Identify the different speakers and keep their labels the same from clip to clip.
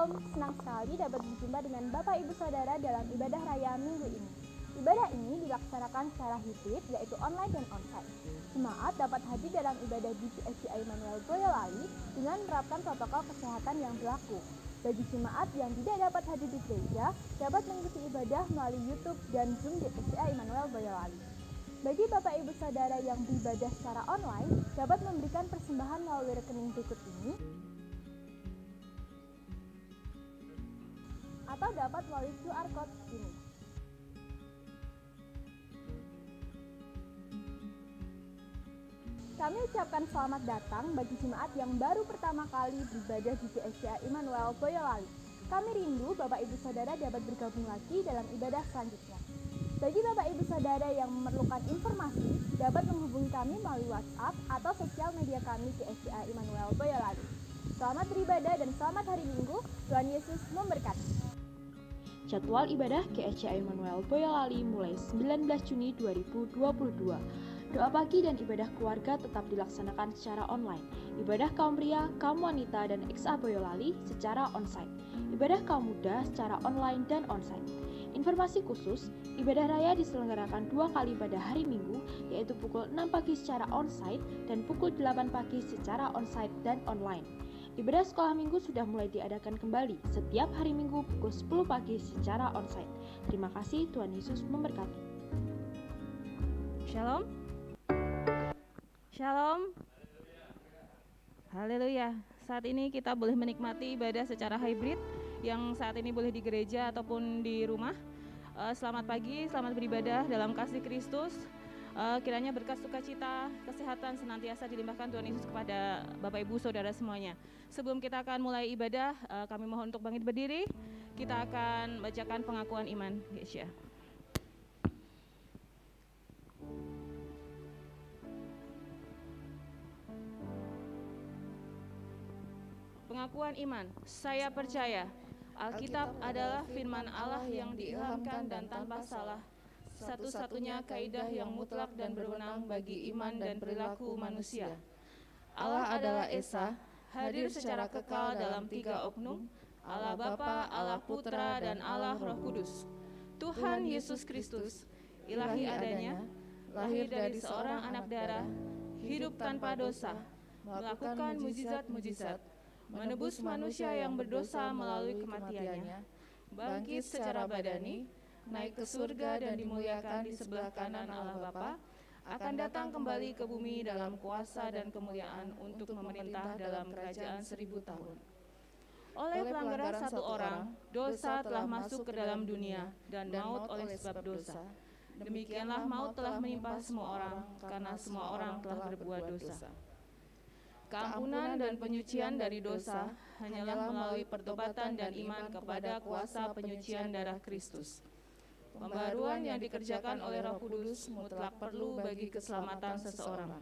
Speaker 1: Shalom, senang sekali dapat berjumpa dengan Bapak Ibu Saudara dalam ibadah raya minggu ini. Ibadah ini dilaksanakan secara hibrid, yaitu online dan onsite. Jemaat dapat hadir dalam ibadah di GSCI Immanuel Boyolali dengan menerapkan protokol kesehatan yang berlaku. Bagi jemaat yang tidak dapat hadir di gereja, dapat mengikuti ibadah melalui YouTube dan Zoom GSCI Immanuel Boyolali. Bagi Bapak Ibu Saudara yang beribadah secara online, dapat memberikan persembahan melalui rekening berikut ini, atau dapat melalui QR Code ini. Kami ucapkan selamat datang bagi jemaat yang baru pertama kali beribadah di GSCI Immanuel Boyolali. Kami rindu Bapak Ibu Saudara dapat bergabung lagi dalam ibadah selanjutnya. Bagi Bapak Ibu Saudara yang memerlukan informasi, dapat menghubungi kami melalui WhatsApp atau sosial media kami GSCI Immanuel Boyolali. Selamat beribadah dan selamat hari Minggu. Tuhan Yesus memberkati.
Speaker 2: Jadwal ibadah GSCI Immanuel Boyolali mulai 19 Juni 2022. Doa pagi dan ibadah keluarga tetap dilaksanakan secara online. Ibadah kaum pria, kaum wanita, dan XA Boyolali secara onsite. Ibadah kaum muda secara online dan onsite. Informasi khusus, ibadah raya diselenggarakan 2 kali pada hari Minggu, yaitu pukul 6 pagi secara onsite dan pukul 8 pagi secara onsite dan online. Ibadah sekolah minggu sudah mulai diadakan kembali setiap hari Minggu pukul 10 pagi secara onsite. Terima kasih, Tuhan Yesus memberkati.
Speaker 3: Shalom. Shalom. Haleluya. Saat ini kita boleh menikmati ibadah secara hybrid yang saat ini boleh di gereja ataupun di rumah. Selamat pagi, selamat beribadah dalam kasih Kristus. Kiranya berkat sukacita, kesehatan senantiasa dilimpahkan Tuhan Yesus kepada Bapak Ibu Saudara semuanya. Sebelum kita akan mulai ibadah, kami mohon untuk bangkit berdiri. Kita akan bacakan pengakuan iman, Gesya. Pengakuan iman. Saya percaya Alkitab adalah firman Allah yang diilhamkan dan tanpa salah, satu-satunya kaidah yang mutlak dan berwenang bagi iman dan perilaku manusia. Allah adalah Esa, hadir secara kekal dalam 3 oknum, Allah Bapa, Allah Putra, dan Allah Roh Kudus. Tuhan Yesus Kristus, ilahi adanya, lahir dari seorang anak darah, hidup tanpa dosa, melakukan mujizat-mujizat, menebus manusia yang berdosa melalui kematiannya, bangkit secara badani, naik ke surga dan dimuliakan di sebelah kanan Allah Bapa, akan datang kembali ke bumi dalam kuasa dan kemuliaan untuk memerintah dalam kerajaan 1000 tahun. Oleh pelanggaran satu orang, dosa telah masuk ke dalam dunia dan maut oleh sebab dosa. Demikianlah maut telah menimpa semua orang karena semua orang telah berbuat dosa. Keampunan dan penyucian dari dosa hanyalah melalui pertobatan dan iman kepada kuasa penyucian darah Kristus. Pembaruan yang dikerjakan oleh Roh Kudus mutlak perlu bagi keselamatan seseorang.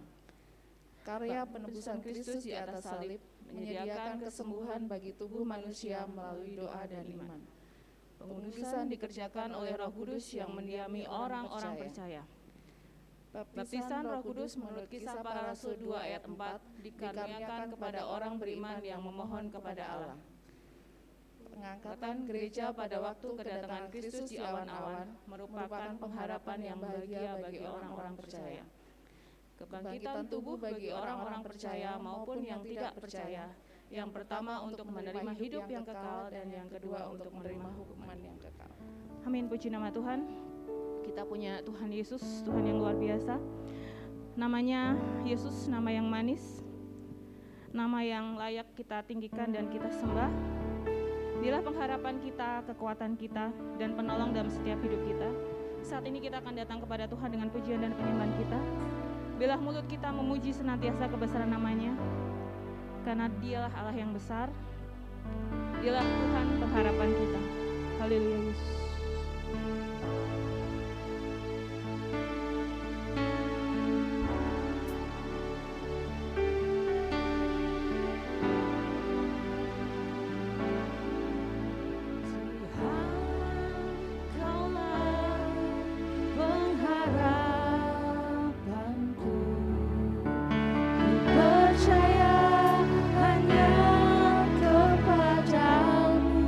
Speaker 3: Karya penebusan Kristus di atas salib menyediakan kesembuhan bagi tubuh manusia melalui doa dan iman. Pengudusan dikerjakan oleh Roh Kudus yang mendiami orang-orang percaya. Baptisan Roh Kudus menurut Kisah Para Rasul 2 ayat 4 dikaruniakan kepada orang beriman yang memohon kepada Allah. Pengangkatan gereja pada waktu kedatangan Kristus di awan-awan merupakan pengharapan yang bahagia bagi orang-orang percaya. Kebangkitan tubuh bagi orang-orang percaya maupun yang tidak percaya, yang pertama untuk menerima hidup yang kekal dan yang kedua untuk menerima hukuman yang kekal. Amin, puji nama Tuhan. Kita punya Tuhan Yesus, Tuhan yang luar biasa. Namanya Yesus, nama yang manis, nama yang layak kita tinggikan dan kita sembah. Dialah pengharapan kita, kekuatan kita, dan penolong dalam setiap hidup kita. Saat ini kita akan datang kepada Tuhan dengan pujian dan penyembahan kita. Biarlah mulut kita memuji senantiasa kebesaran namanya, karena Dialah Allah yang besar. Dialah Tuhan pengharapan kita. Haleluya Yesus.
Speaker 4: Percaya hanya kepadamu.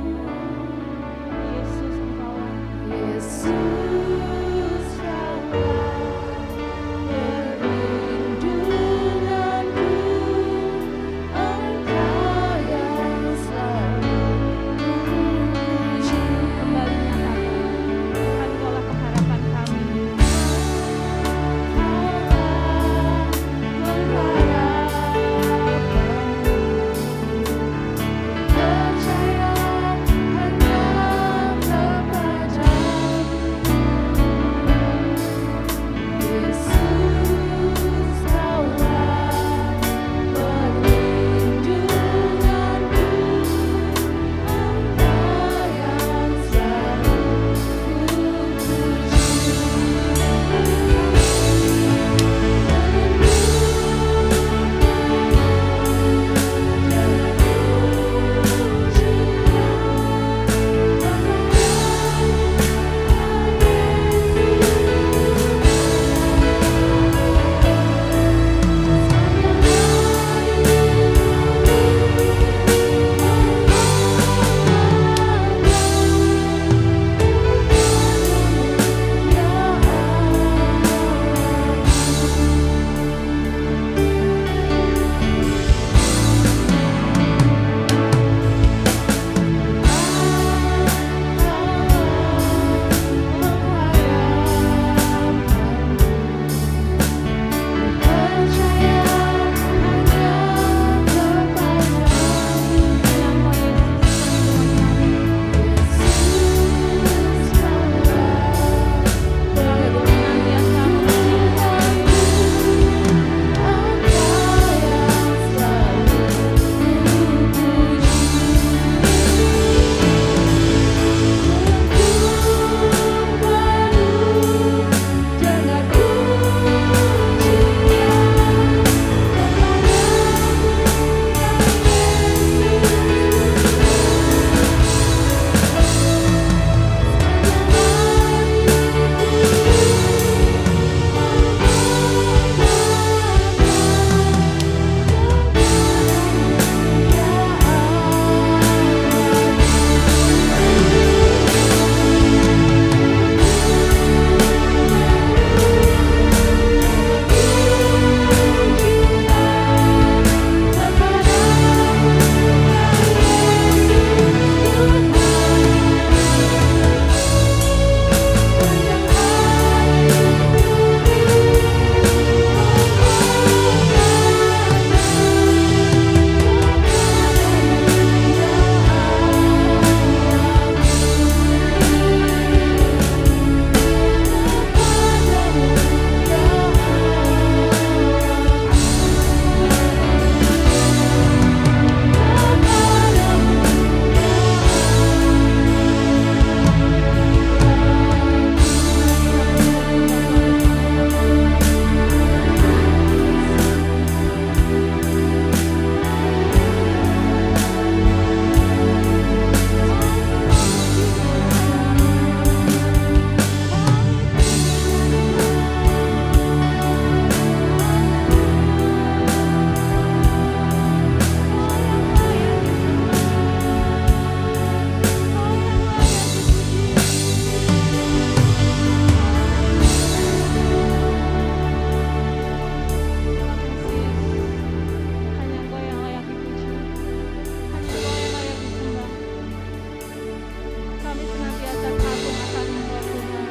Speaker 3: kami senantiasa kagum akan Engkau Tuhan.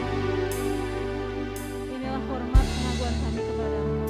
Speaker 3: Inilah hormat pengakuan kami kepada-Mu.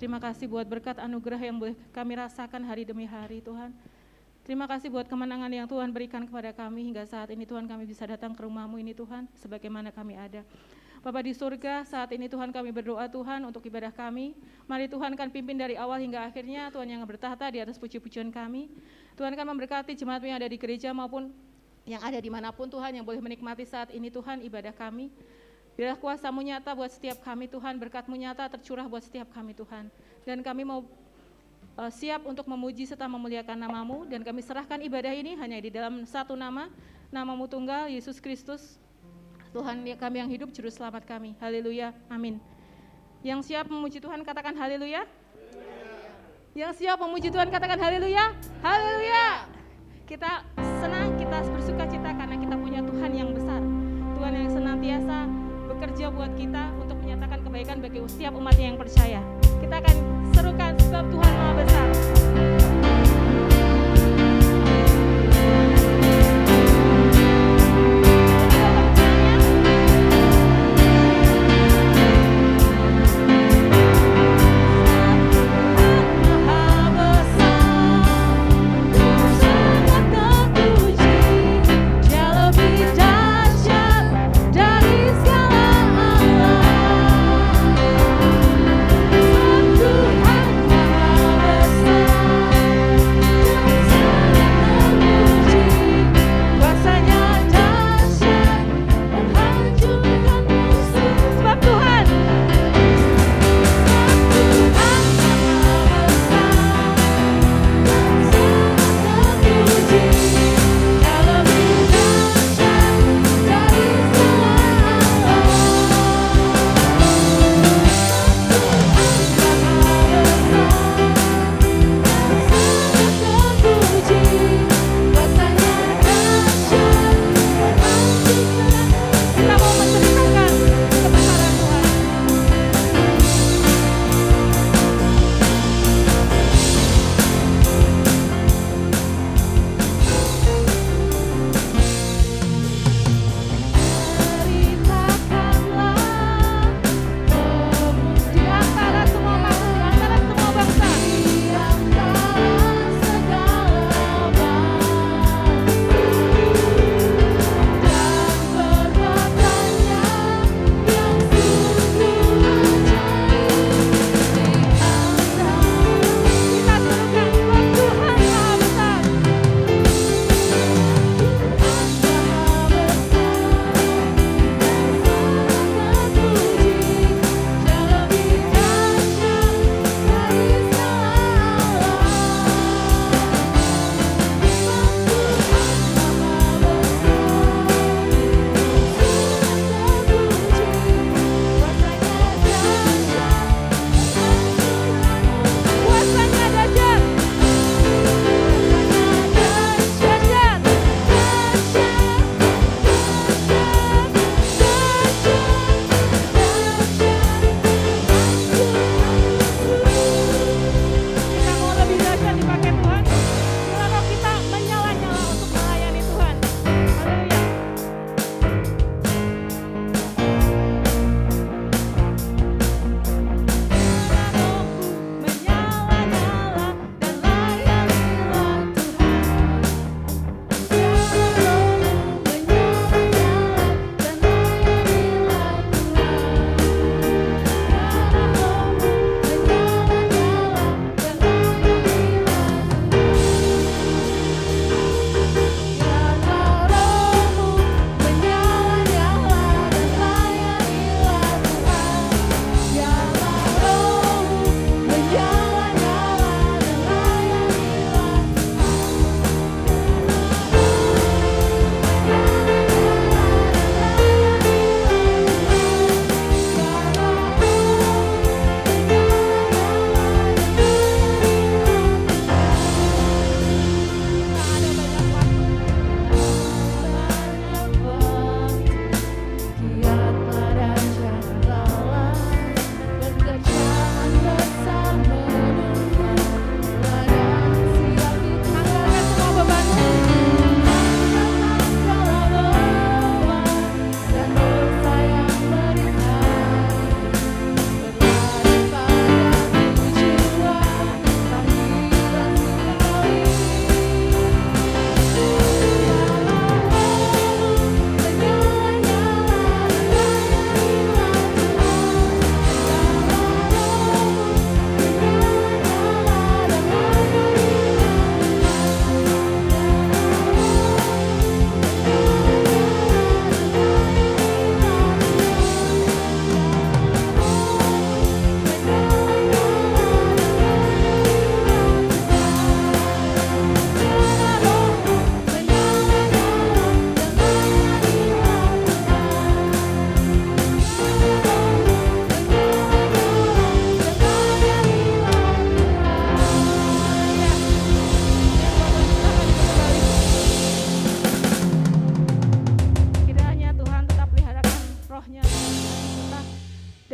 Speaker 3: Terima kasih buat berkat anugerah yang boleh kami rasakan hari demi hari, Tuhan. Terima kasih buat kemenangan yang Tuhan berikan kepada kami hingga saat ini, Tuhan, kami bisa datang ke rumah-Mu ini, Tuhan, sebagaimana kami ada. Bapa di surga, saat ini Tuhan kami berdoa, Tuhan, untuk ibadah kami. Mari Tuhan kan pimpin dari awal hingga akhirnya, Tuhan yang bertahta di atas puji-pujian kami. Tuhan kan memberkati jemaat yang ada di gereja maupun yang ada dimanapun, Tuhan, yang boleh menikmati saat ini, Tuhan, ibadah kami. Biarlah kuasa-Mu nyata buat setiap kami, Tuhan, berkat-Mu nyata tercurah buat setiap kami, Tuhan. Dan kami mau siap untuk memuji serta memuliakan nama-Mu, dan kami serahkan ibadah ini hanya di dalam satu nama, nama-Mu tunggal, Yesus Kristus, Tuhan kami yang hidup, Juru Selamat kami. Haleluya, amin. Yang siap memuji Tuhan katakan haleluya. Yang siap memuji Tuhan katakan haleluya. Haleluya. Kita senang, kita bersuka cita karena kita punya Tuhan yang besar, Tuhan yang senantiasa bekerja buat kita untuk menyatakan kebaikan bagi setiap umatnya yang percaya. Kita akan serukan sebab Tuhan Maha Besar.
Speaker 4: Tuhan Maha Besar.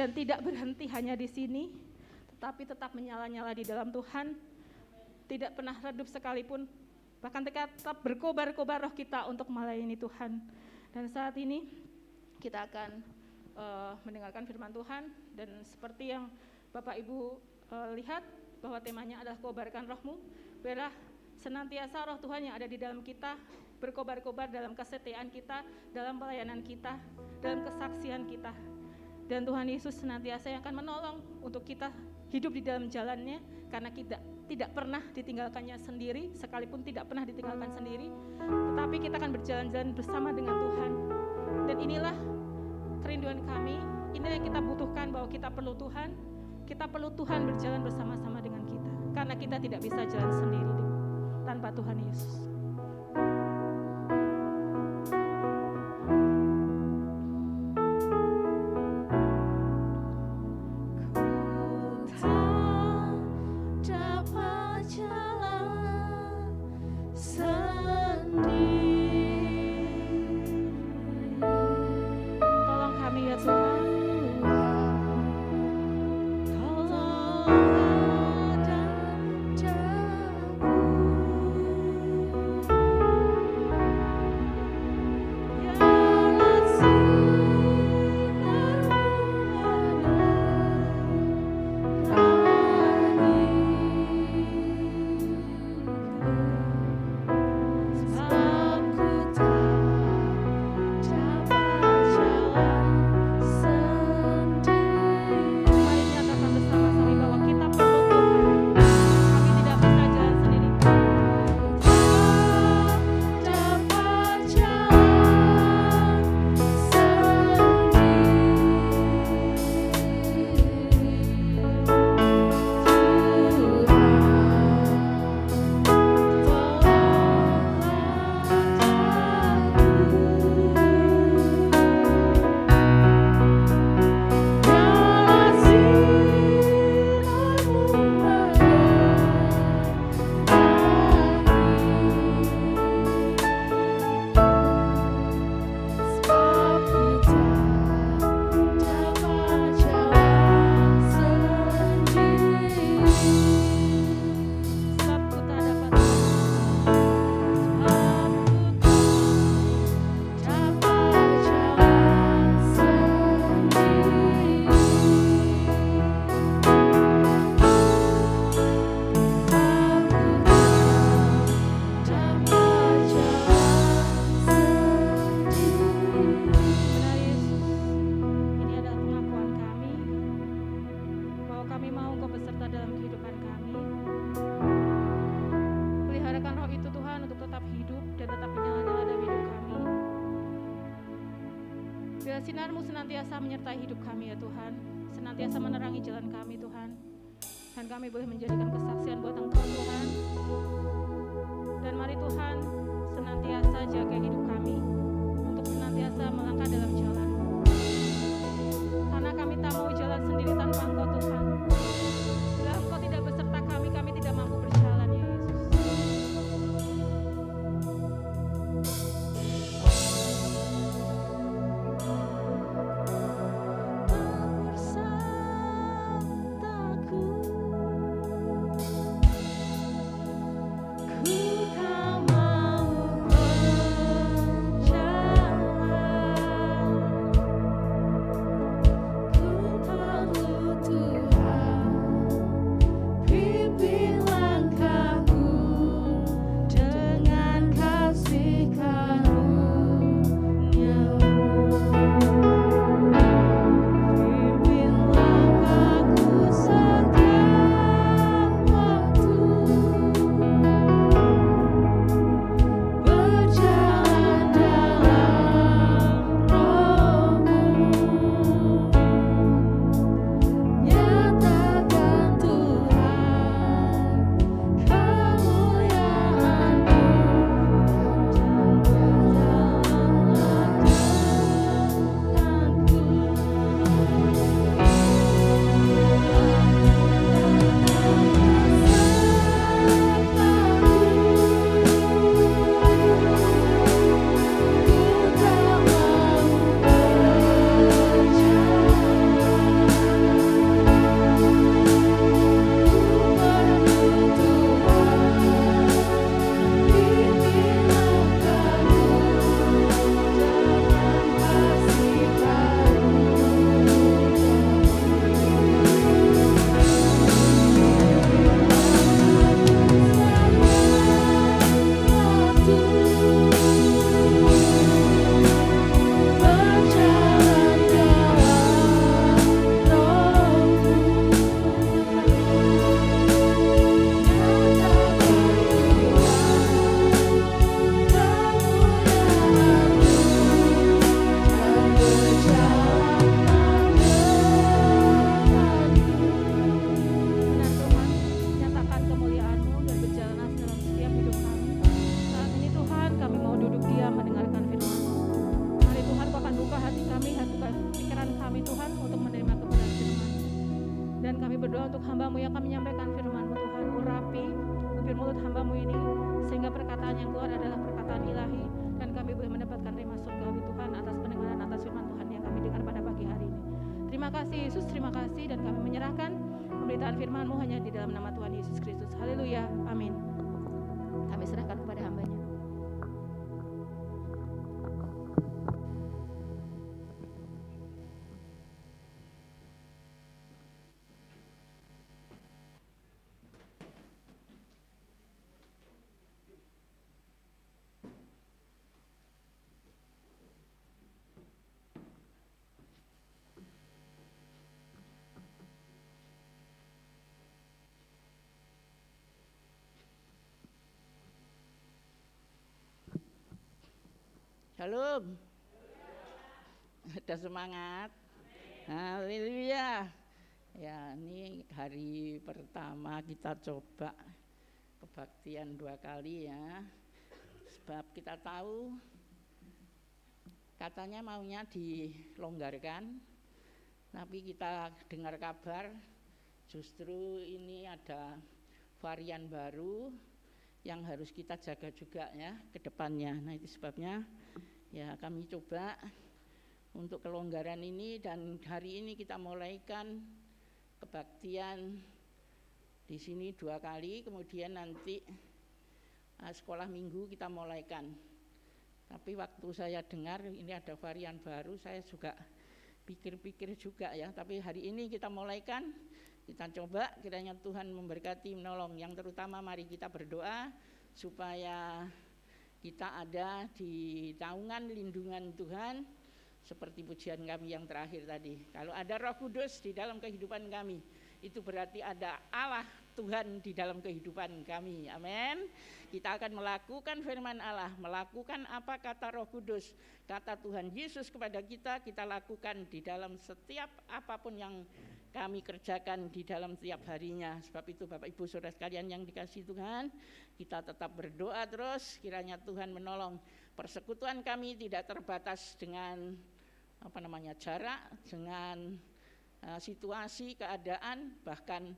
Speaker 3: dan tidak berhenti hanya di sini, tetapi tetap menyala-nyala di dalam Tuhan, tidak pernah redup sekalipun, bahkan tetap berkobar-kobar roh kita untuk melayani Tuhan. Dan saat ini kita akan mendengarkan firman Tuhan, dan seperti yang Bapak Ibu lihat bahwa temanya adalah kobarkan rohmu, biarlah senantiasa roh Tuhan yang ada di dalam kita berkobar-kobar dalam kesetiaan kita, dalam pelayanan kita, dalam kesaksian kita. Dan Tuhan Yesus senantiasa yang akan menolong untuk kita hidup di dalam jalannya, karena kita tidak pernah ditinggalkannya sendiri, sekalipun tidak pernah ditinggalkan sendiri, tetapi kita akan berjalan-jalan bersama dengan Tuhan. Dan inilah kerinduan kami, inilah yang kita butuhkan, bahwa kita perlu Tuhan, kita perlu Tuhan berjalan bersama-sama dengan kita, karena kita tidak bisa jalan sendiri tanpa Tuhan Yesus. Sinar-Mu senantiasa menyertai hidup kami ya Tuhan, senantiasa menerangi jalan kami Tuhan, dan kami boleh menjadikan kesaksian buat Engkau Tuhan. Dan mari Tuhan senantiasa jaga hidup kami untuk senantiasa melangkah dalam jalan-Mu, karena kami tak mau jalan sendiri tanpa Engkau Tuhan. Bila Engkau tidak beserta kami, kami tidak mampu berjalan ya Yesus.
Speaker 4: Ku tak mau percaya.
Speaker 3: kami, buka pikiran kami Tuhan untuk menerima kebenaran firman. Dan kami berdoa untuk hamba-Mu yang kami menyampaikan firman-Mu Tuhan, urapi bibir mulut hamba-Mu ini, sehingga perkataan yang keluar adalah perkataan ilahi, dan kami boleh mendapatkan rema surgawi Tuhan atas pendengaran atas firman Tuhan yang kami dengar pada pagi hari ini. Terima kasih Yesus, terima kasih, dan kami menyerahkan pemberitaan firman-Mu hanya di dalam nama Tuhan Yesus Kristus. Haleluya, amin. Kami serahkan kepada hamba-Nya.
Speaker 4: Shalom. Ada semangat. Haleluya. Ya, ini hari pertama kita coba kebaktian 2 kali ya. Sebab kita tahu katanya maunya dilonggarkan, tapi kita dengar kabar justru ini ada varian baru yang harus kita jaga juga ya ke depannya. Nah, itu sebabnya ya kami coba untuk kelonggaran ini, dan hari ini kita mulaikan kebaktian di sini 2 kali, kemudian nanti sekolah minggu kita mulaikan. Tapi waktu saya dengar ini ada varian baru, saya juga pikir-pikir juga ya, tapi hari ini kita mulaikan. Kita coba, kiranya Tuhan memberkati, menolong. Yang terutama mari kita berdoa supaya kita ada di naungan lindungan Tuhan, seperti pujian kami yang terakhir tadi. Kalau ada Roh Kudus di dalam kehidupan kami, itu berarti ada Allah Tuhan di dalam kehidupan kami. Amin. Kita akan melakukan firman Allah, melakukan apa kata Roh Kudus, kata Tuhan Yesus kepada kita, kita lakukan di dalam setiap apapun yang kami kerjakan di dalam setiap harinya. Sebab itu Bapak Ibu Saudara sekalian yang dikasihi Tuhan, kita tetap berdoa terus, kiranya Tuhan menolong. Persekutuan kami tidak terbatas dengan jarak, dengan situasi, keadaan, bahkan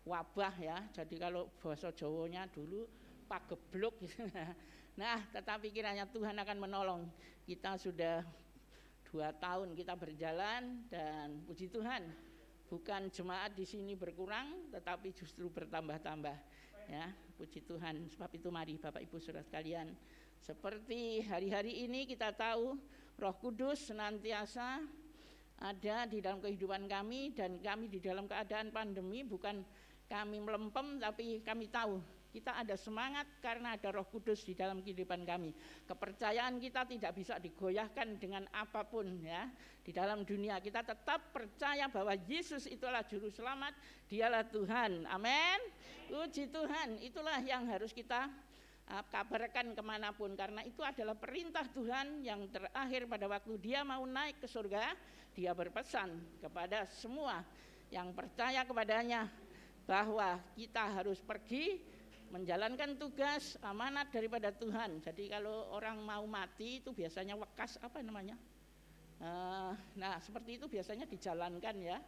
Speaker 4: wabah ya. Jadi kalau bahasa Jawanya dulu pagebluk gitu. Nah, tetapi kiranya Tuhan akan menolong. Kita sudah 2 tahun kita berjalan, dan puji Tuhan, bukan jemaat di sini berkurang, tetapi justru bertambah-tambah. Ya, puji Tuhan. Sebab itu mari Bapak Ibu Saudara sekalian, seperti hari-hari ini kita tahu Roh Kudus senantiasa ada di dalam kehidupan kami, dan kami di dalam keadaan pandemi bukan kami melempem, tapi kami tahu kita ada semangat karena ada Roh Kudus di dalam kehidupan kami. Kepercayaan kita tidak bisa digoyahkan dengan apapun ya. Di dalam dunia kita tetap percaya bahwa Yesus itulah juru selamat, dialah Tuhan. Amin. Puji Tuhan, itulah yang harus kita kabarkan kemanapun, karena itu adalah perintah Tuhan yang terakhir pada waktu dia mau naik ke surga. Dia berpesan kepada semua yang percaya kepadanya bahwa kita harus pergi menjalankan tugas amanat daripada Tuhan. Jadi kalau orang mau mati itu biasanya wekas nah seperti itu biasanya dijalankan ya.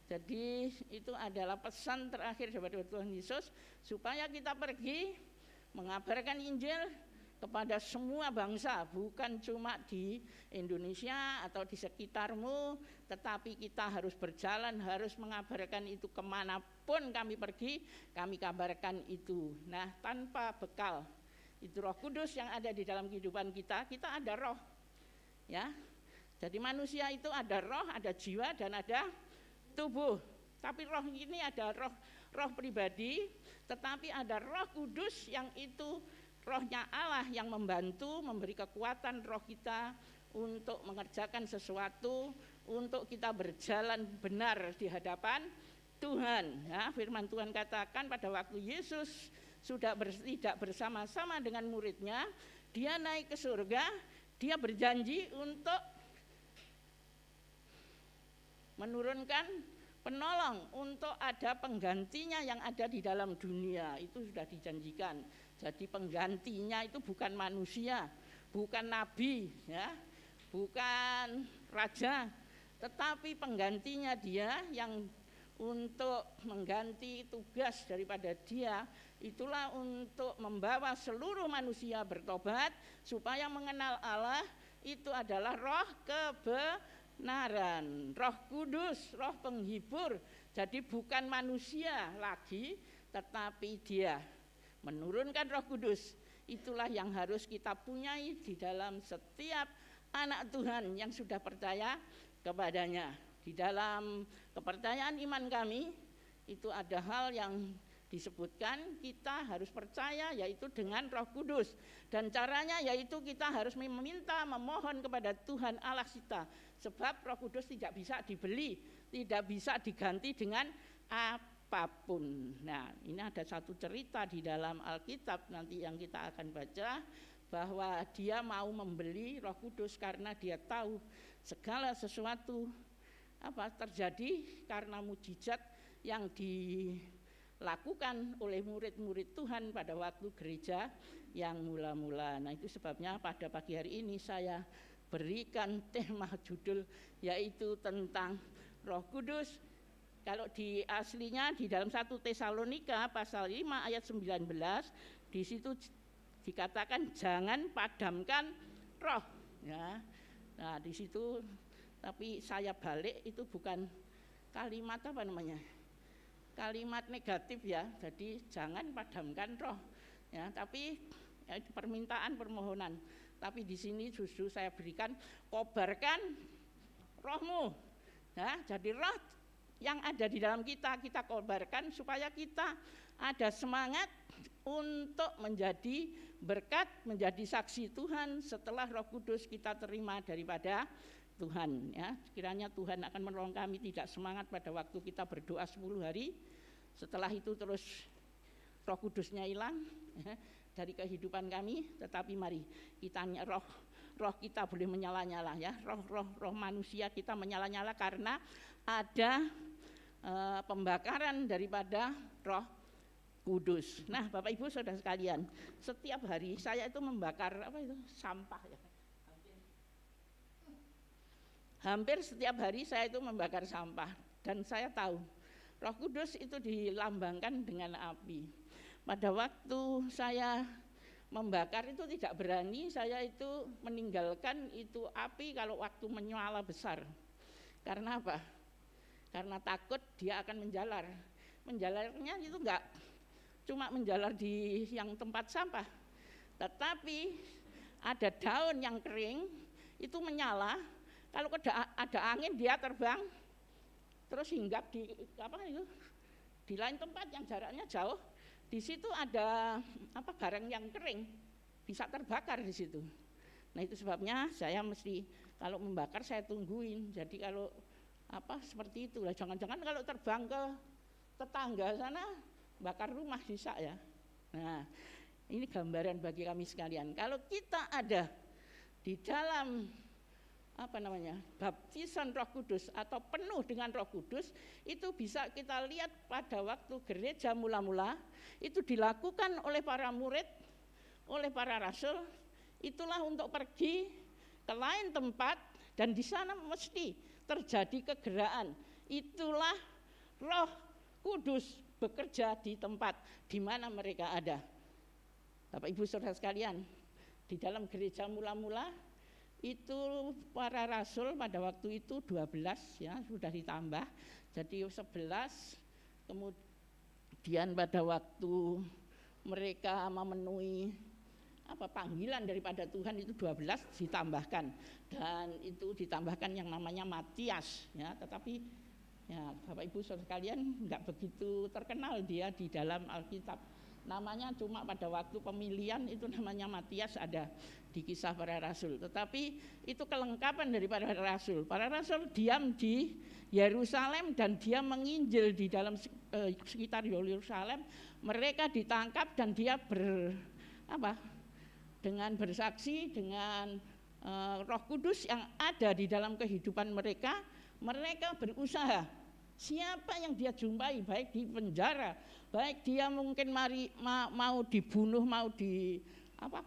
Speaker 4: Jadi itu adalah pesan terakhir daripada Tuhan Yesus, supaya kita pergi mengabarkan Injil kepada semua bangsa, bukan cuma di Indonesia atau di sekitarmu, tetapi kita harus berjalan, harus mengabarkan itu kemanapun kami pergi, kami kabarkan itu. Nah, tanpa bekal, itu Roh Kudus yang ada di dalam kehidupan kita, kita ada roh, ya. Jadi manusia itu ada roh, ada jiwa, dan ada tubuh. Tapi roh ini ada roh pribadi, tetapi ada Roh Kudus yang itu Rohnya Allah yang membantu, memberi kekuatan roh kita untuk mengerjakan sesuatu, untuk kita berjalan benar di hadapan Tuhan. Ya, firman Tuhan katakan pada waktu Yesus sudah tidak bersama-sama dengan muridnya, dia naik ke surga, dia berjanji untuk menurunkan penolong, untuk ada penggantinya yang ada di dalam dunia. Itu sudah dijanjikan. Jadi penggantinya itu bukan manusia, bukan nabi, ya, bukan raja, tetapi penggantinya dia yang untuk mengganti tugas daripada dia, itulah untuk membawa seluruh manusia bertobat supaya mengenal Allah. Itu adalah roh kebenaran, roh kudus, roh penghibur. Jadi bukan manusia lagi, tetapi dia menurunkan roh kudus. Itulah yang harus kita punyai di dalam setiap anak Tuhan yang sudah percaya kepadanya. Di dalam kepercayaan iman kami itu ada hal yang disebutkan kita harus percaya, yaitu dengan Roh Kudus, dan caranya yaitu kita harus meminta, memohon kepada Tuhan Allah kita, sebab Roh Kudus tidak bisa dibeli, tidak bisa diganti dengan apapun. Nah, ini ada satu cerita di dalam Alkitab nanti yang kita akan baca, bahwa dia mau membeli Roh Kudus karena dia tahu segala sesuatu terjadi karena mujizat yang dilakukan oleh murid-murid Tuhan pada waktu gereja yang mula-mula. Nah, itu sebabnya pada pagi hari ini saya berikan tema judul yaitu tentang Roh Kudus. Kalau di aslinya di dalam 1 Tesalonika pasal 5 ayat 19, di situ dikatakan jangan padamkan roh, ya. Nah, di situ tapi saya balik, itu bukan kalimat kalimat negatif ya. Jadi jangan padamkan roh, ya, tapi permintaan permohonan. Tapi di sini justru saya berikan kobarkan rohmu. Nah, jadi roh yang ada di dalam kita kobarkan supaya kita ada semangat untuk menjadi berkat, menjadi saksi Tuhan setelah Roh Kudus kita terima daripada Tuhan, ya. Kiranya Tuhan akan menolong kami tidak semangat pada waktu kita berdoa 10 hari, setelah itu terus Roh Kudusnya hilang, ya, dari kehidupan kami. Tetapi mari kita roh kita boleh menyala-nyala, ya. Roh manusia kita menyala-nyala karena ada pembakaran daripada Roh Kudus. Nah, Bapak Ibu Saudara sekalian, setiap hari saya itu membakar sampah, ya. Hampir setiap hari saya itu membakar sampah, dan saya tahu Roh Kudus itu dilambangkan dengan api. Pada waktu saya membakar itu tidak berani saya itu meninggalkan itu api kalau waktu menyala besar. Karena apa? Karena takut dia akan menjalar. Menjalarnya itu enggak cuma menjalar di yang tempat sampah, tetapi ada daun yang kering itu menyala. Kalau ada angin dia terbang terus hinggap di lain tempat yang jaraknya jauh. Di situ ada barang yang kering bisa terbakar di situ. Nah, itu sebabnya saya mesti kalau membakar saya tungguin. Jadi kalau seperti itu lah, jangan-jangan kalau terbang ke tetangga sana bakar rumah bisa, ya. Nah, ini gambaran bagi kami sekalian. Kalau kita ada di dalam baptisan Roh Kudus atau penuh dengan Roh Kudus, itu bisa kita lihat pada waktu gereja mula-mula itu dilakukan oleh para murid, oleh para rasul. Itulah untuk pergi ke lain tempat dan di sana mesti terjadi kegeraan. Itulah Roh Kudus bekerja di tempat di mana mereka ada. Bapak Ibu Saudara sekalian, di dalam gereja mula-mula itu para rasul pada waktu itu 12, ya, sudah ditambah jadi 11. Kemudian pada waktu mereka memenuhi panggilan daripada Tuhan itu 12 ditambahkan, dan itu ditambahkan yang namanya Matias, ya. Tetapi ya Bapak Ibu Saudara sekalian enggak begitu terkenal dia di dalam Alkitab. Namanya cuma pada waktu pemilihan itu namanya Matias ada di Kisah Para Rasul. Tetapi itu kelengkapan daripada rasul. Para rasul diam di Yerusalem dan dia menginjil di dalam sekitar Yerusalem. Mereka ditangkap dan dia dengan bersaksi dengan Roh Kudus yang ada di dalam kehidupan mereka. Mereka berusaha. Siapa yang dia jumpai, baik di penjara, baik dia mungkin mau dibunuh, mau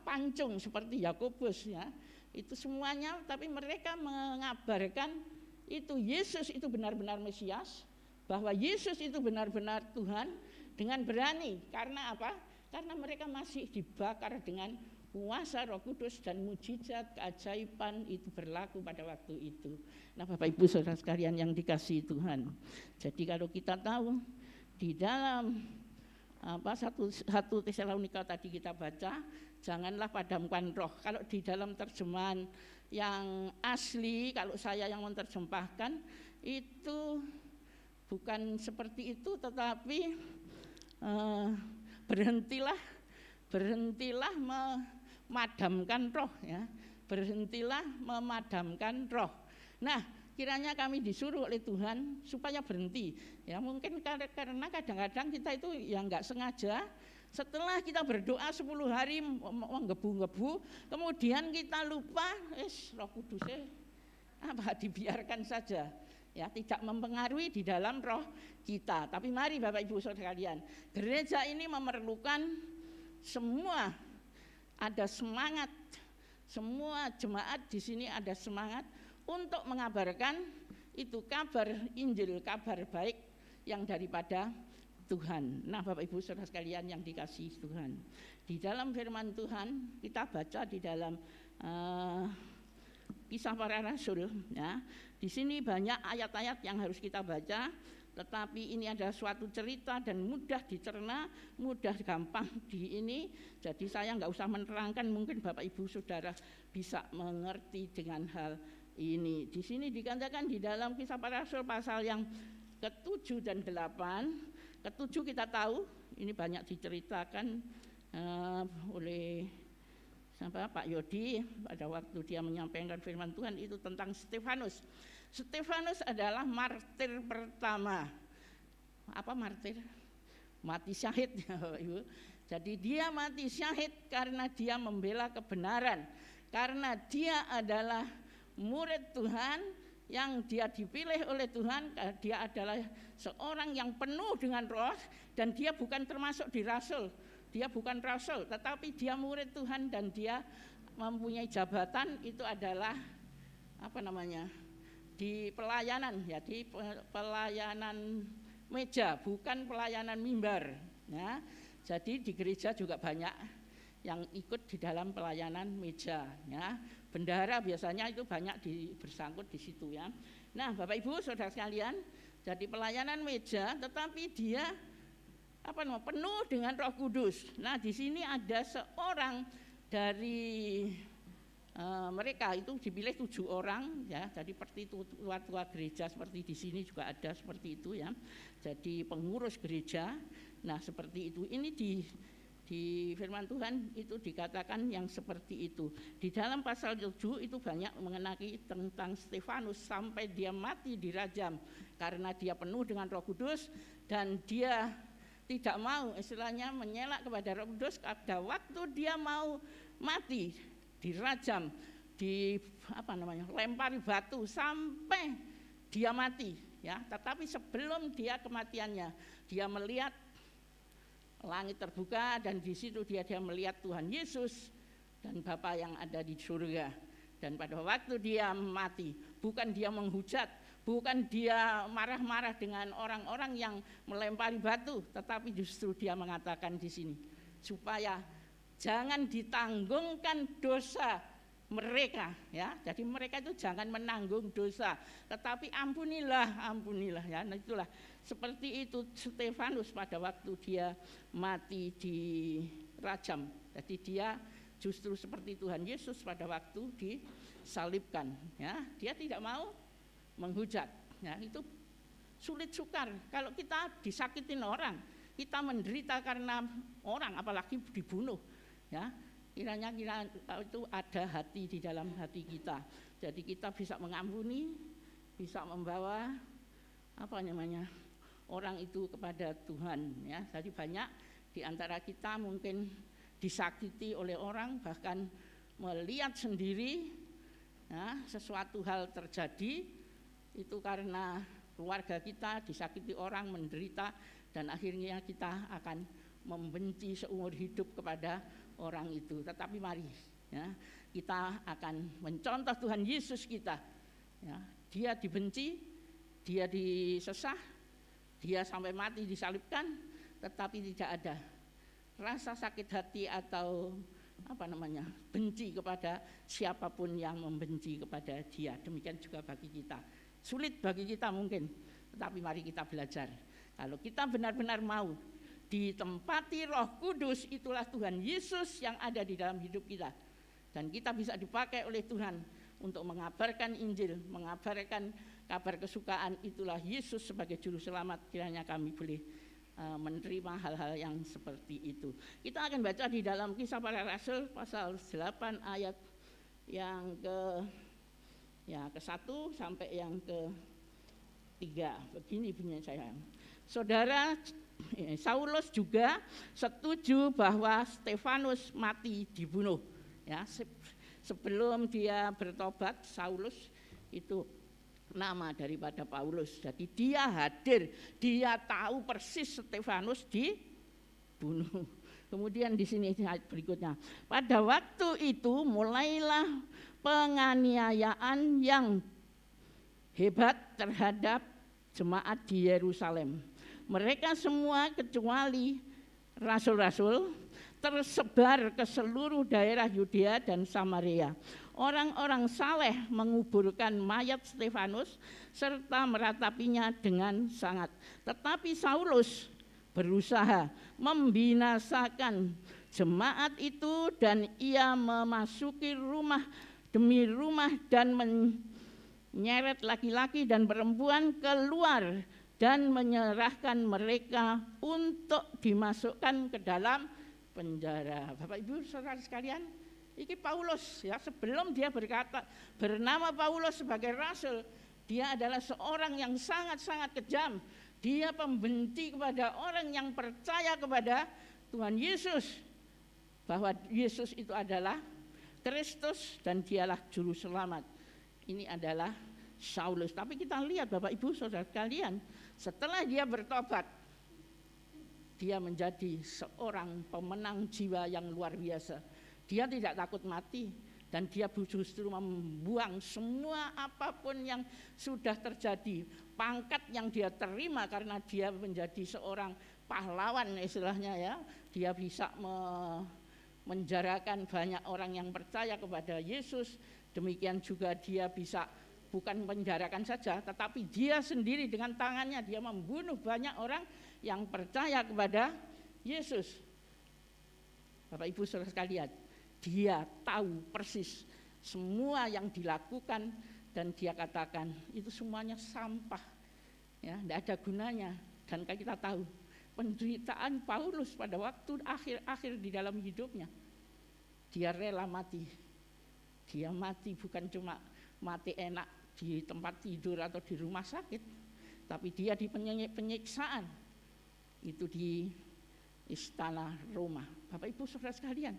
Speaker 4: pancung seperti Yakobus, ya. itu semuanya, tapi mereka mengabarkan itu Yesus itu benar-benar Mesias, bahwa Yesus itu benar-benar Tuhan dengan berani. Karena apa? Karena mereka masih dibakar dengan kuasa Roh Kudus dan mujizat, keajaiban itu berlaku pada waktu itu. Nah, Bapak Ibu Saudara sekalian yang dikasihi Tuhan. Jadi kalau kita tahu di dalam 1 Tesalonika tadi kita baca, janganlah padamkan roh. Kalau di dalam terjemahan yang asli, kalau saya yang menerjemahkan itu bukan seperti itu, tetapi berhentilah memadamkan roh, ya. Berhentilah memadamkan roh. Nah, kiranya kami disuruh oleh Tuhan supaya berhenti. Ya, mungkin karena kadang-kadang kita itu yang enggak sengaja, setelah kita berdoa 10 hari menggebu-gebu, kemudian kita lupa, Roh Kudusnya dibiarkan saja. Ya, tidak mempengaruhi di dalam roh kita. Tapi mari Bapak Ibu Saudara sekalian, gereja ini memerlukan semua ada semangat, semua jemaat di sini ada semangat untuk mengabarkan itu kabar Injil, kabar baik yang daripada Tuhan. Nah, Bapak Ibu Saudara sekalian yang dikasihi Tuhan, di dalam firman Tuhan kita baca di dalam Kisah Para Rasul, ya. Di sini banyak ayat-ayat yang harus kita baca, tetapi ini adalah suatu cerita dan mudah dicerna, mudah gampang di ini. Jadi saya nggak usah menerangkan, mungkin Bapak Ibu Saudara bisa mengerti dengan hal ini. Di sini dikatakan di dalam Kisah Para Rasul pasal yang ke-7 dan 8. Ke-7 kita tahu ini banyak diceritakan oleh Pak Yodi pada waktu dia menyampaikan firman Tuhan itu tentang Stefanus. Stefanus adalah martir pertama. Apa martir? Mati syahid, ya Bapak Ibu. Jadi dia mati syahid karena dia membela kebenaran, karena dia adalah murid Tuhan yang dia dipilih oleh Tuhan. Dia adalah seorang yang penuh dengan roh, dan dia bukan termasuk di rasul. Dia bukan rasul, tetapi dia murid Tuhan dan dia mempunyai jabatan itu adalah di pelayanan, ya, di pelayanan meja, bukan pelayanan mimbar, ya. Jadi di gereja juga banyak yang ikut di dalam pelayanan meja, ya. Bendahara biasanya itu banyak bersangkut di situ, ya. Nah, Bapak Ibu Saudara sekalian, jadi pelayanan meja, tetapi dia penuh dengan Roh Kudus. Nah, di sini ada seorang dari mereka itu dipilih 7 orang, ya. Jadi seperti tua-tua gereja seperti di sini juga ada seperti itu, ya. Jadi pengurus gereja. Nah, seperti itu. Ini di firman Tuhan itu dikatakan yang seperti itu. Di dalam pasal 7 itu banyak mengenai tentang Stefanus sampai dia mati dirajam karena dia penuh dengan Roh Kudus dan dia tidak mau istilahnya menyelak kepada Roh Kudus. Pada waktu dia mau mati, dirajam, lempari batu sampai dia mati, ya. Tetapi sebelum dia kematiannya, dia melihat langit terbuka dan di situ dia melihat Tuhan Yesus dan Bapa yang ada di surga. Dan pada waktu dia mati, bukan dia menghujat, bukan dia marah-marah dengan orang-orang yang melempari batu, tetapi justru dia mengatakan di sini supaya jangan ditanggungkan dosa mereka, ya. Jadi mereka itu jangan menanggung dosa, tetapi ampunilah, ya. Nah, itulah seperti itu Stefanus pada waktu dia mati dirajam. Jadi dia justru seperti Tuhan Yesus pada waktu disalibkan, ya. Dia tidak mau menghujat, ya. Itu sulit sukar. Kalau kita disakitin orang, kita menderita karena orang, apalagi dibunuh, ya. Kiranya itu ada hati di dalam hati kita. Jadi kita bisa mengampuni, bisa membawa orang itu kepada Tuhan, ya. Jadi banyak di antara kita mungkin disakiti oleh orang, bahkan melihat sendiri, ya, sesuatu hal terjadi itu karena keluarga kita disakiti orang, menderita, dan akhirnya kita akan membenci seumur hidup kepada orang itu. Tetapi mari, ya, kita akan mencontoh Tuhan Yesus kita. Ya, dia dibenci, dia disesah, dia sampai mati disalibkan, tetapi tidak ada rasa sakit hati atau benci kepada siapapun yang membenci kepada dia. Demikian juga bagi kita. Sulit bagi kita mungkin, tetapi mari kita belajar. Kalau kita benar-benar mau ditempati Roh Kudus, itulah Tuhan Yesus yang ada di dalam hidup kita. Dan kita bisa dipakai oleh Tuhan untuk mengabarkan Injil, mengabarkan kabar kesukaan, itulah Yesus sebagai juru selamat. Kiranya kami boleh menerima hal-hal yang seperti itu. Kita akan baca di dalam Kisah Para Rasul pasal 8 ayat yang ke-1 sampai yang ke-3. Begini bunyinya saya. Saudara, Saulus juga setuju bahwa Stefanus mati dibunuh. Ya, sebelum dia bertobat, Saulus itu nama daripada Paulus. Jadi dia hadir, dia tahu persis Stefanus dibunuh. Kemudian di sini ayat berikutnya. Pada waktu itu mulailah penganiayaan yang hebat terhadap jemaat di Yerusalem. Mereka semua kecuali rasul-rasul tersebar ke seluruh daerah Yudea dan Samaria. Orang-orang saleh menguburkan mayat Stefanus serta meratapinya dengan sangat. Tetapi Saulus berusaha membinasakan jemaat itu dan ia memasuki rumah demi rumah dan menyeret laki-laki dan perempuan keluar dan menyerahkan mereka untuk dimasukkan ke dalam penjara. Bapak Ibu saudara sekalian, ini Paulus ya, sebelum dia bernama Paulus sebagai rasul, dia adalah seorang yang sangat-sangat kejam. Dia pembenci kepada orang yang percaya kepada Tuhan Yesus, bahwa Yesus itu adalah Kristus dan dialah juru selamat. Ini adalah Saulus. Tapi kita lihat Bapak Ibu saudara sekalian, setelah dia bertobat, dia menjadi seorang pemenang jiwa yang luar biasa. Dia tidak takut mati dan dia justru membuang semua apapun yang sudah terjadi, pangkat yang dia terima karena dia menjadi seorang pahlawan istilahnya ya. Dia bisa menjarakan banyak orang yang percaya kepada Yesus. Demikian juga dia bisa bukan penjarakan saja, tetapi dia sendiri dengan tangannya dia membunuh banyak orang yang percaya kepada Yesus. Bapak Ibu saudara sekalian, dia tahu persis semua yang dilakukan dan dia katakan itu semuanya sampah, ya, tidak ada gunanya. Dan kita tahu penderitaan Paulus pada waktu akhir-akhir di dalam hidupnya, dia rela mati. Dia mati bukan cuma mati enak di tempat tidur atau di rumah sakit, tapi dia di penyiksaan itu di istana Roma. Bapak Ibu saudara sekalian,